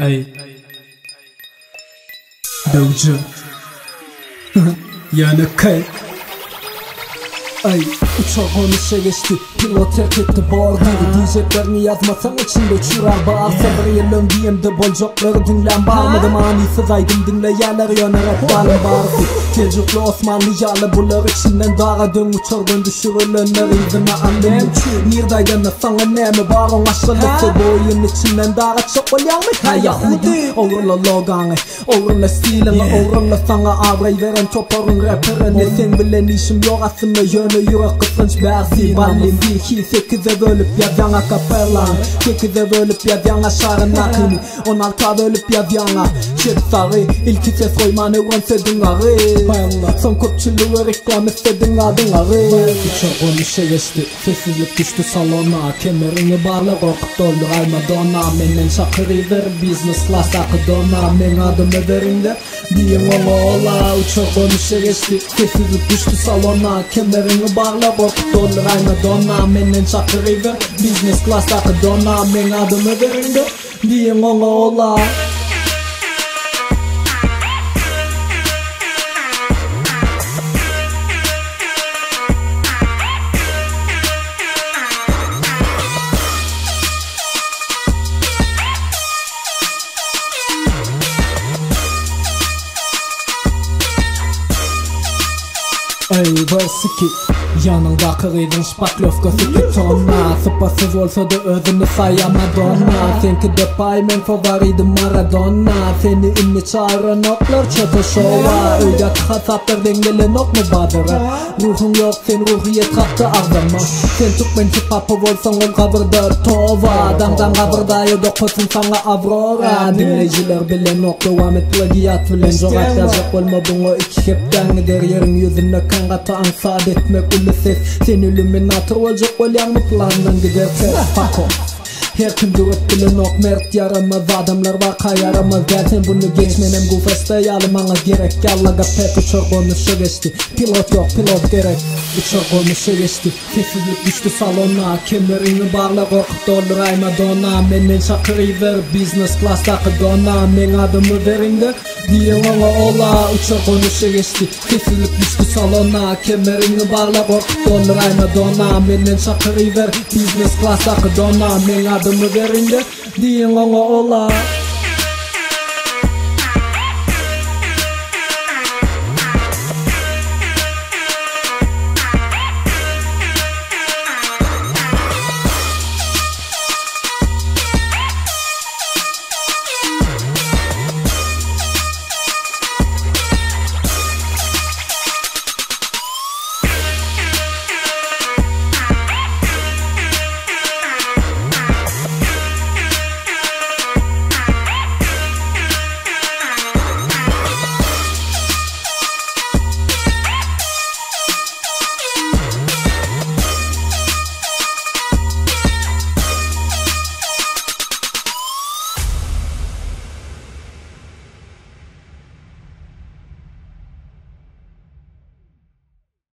Ey Dövücü Yani kay Ay uçağın işe geçti, pilot terk etti bordu. Diyeceklerini yazmasan içinde çurar bağır. Sabır yılın diyemde bolcokları dinlen bağırmadım. Anisiz aydın dinleyenler yönerek balım bağırdı. Tecrübli Osmanlı yağlı bular içinden dağa dön uçağdan düşürülenler izine annem. Nirdaydan sana ne mi bağırın aşağılısı bu oyun içinden dağa çok olyan mı kay Yahudi. Oğurla loganı, oğurla stilini, oğurla sana avrayı veren toparın raperini. Sen bilen işim yok aslında yönü yürek kısınç bersi. Ballim bir ki 8'e bölüp yazyan akapellan, 8'e bölüp yazyan aşarın akını, 16'a bölüp yazyan şet sarı. İlki ses koymanı önsedin arı. Son köpçülüğü reklam istedin adın arı. Uçağın işe geçti, sessizlik düştü salona. Kemerini bağla korkut doldur ay Madonna. Menden şakırı ver business class akı dona. Men adımı verin de diyin ola. Uçağın işe geçti, sessizlik düştü salona. Kemerini bağla korkut doldur ay Madonna. Menden şakırı ver business class akı dona. Men adımı verin de diyin ola. Ey versiki yanında kırıydın şpaklofkası ki tonna. Sıpasız olsa da özünü sayamadonna. Senki de paymen favoriydi Maradona. Seni ünlü çağıran oklar çöpe şova. Öyle tıkasaptır dengeli nok mu badıra. Ruhun yok sen ruhiyet kaptı ağzama. Sen tut ben hip-hop'ı olsan ol kabırda tova. Damdan kabırda dokusun sana Avrora. Dinleyiciler bilen ok devam et plagiyat bilen. Jogat yazık olma bunu iki hepten gider yerin yüzünde kangata ansad etmek ulu ses. Sen illuminator olacak olyan mı plandan gider ses. Fuck off. Her kim durup bilen ok mert yaramaz. Adamlar vaka yaramaz. Zaten bunu geçmenem bu festeyali bana gerek. Yallaga pek uçak konuşa geçti. Pilot yok pilot gerek. Uçak konuşa geçti. Sessizlik düştü salona. Kemerini bağla korkut doldur ay Madonna. Menden şakırı ver business class takı dona. Men adımı verin de diyin ola. Uçak konuşa geçti. Sessizlik düştü salona. Kemerini bağla korkut doldur ay Madonna. Menden şakırı ver business class takı dona. Men adımı verin de diyin ola.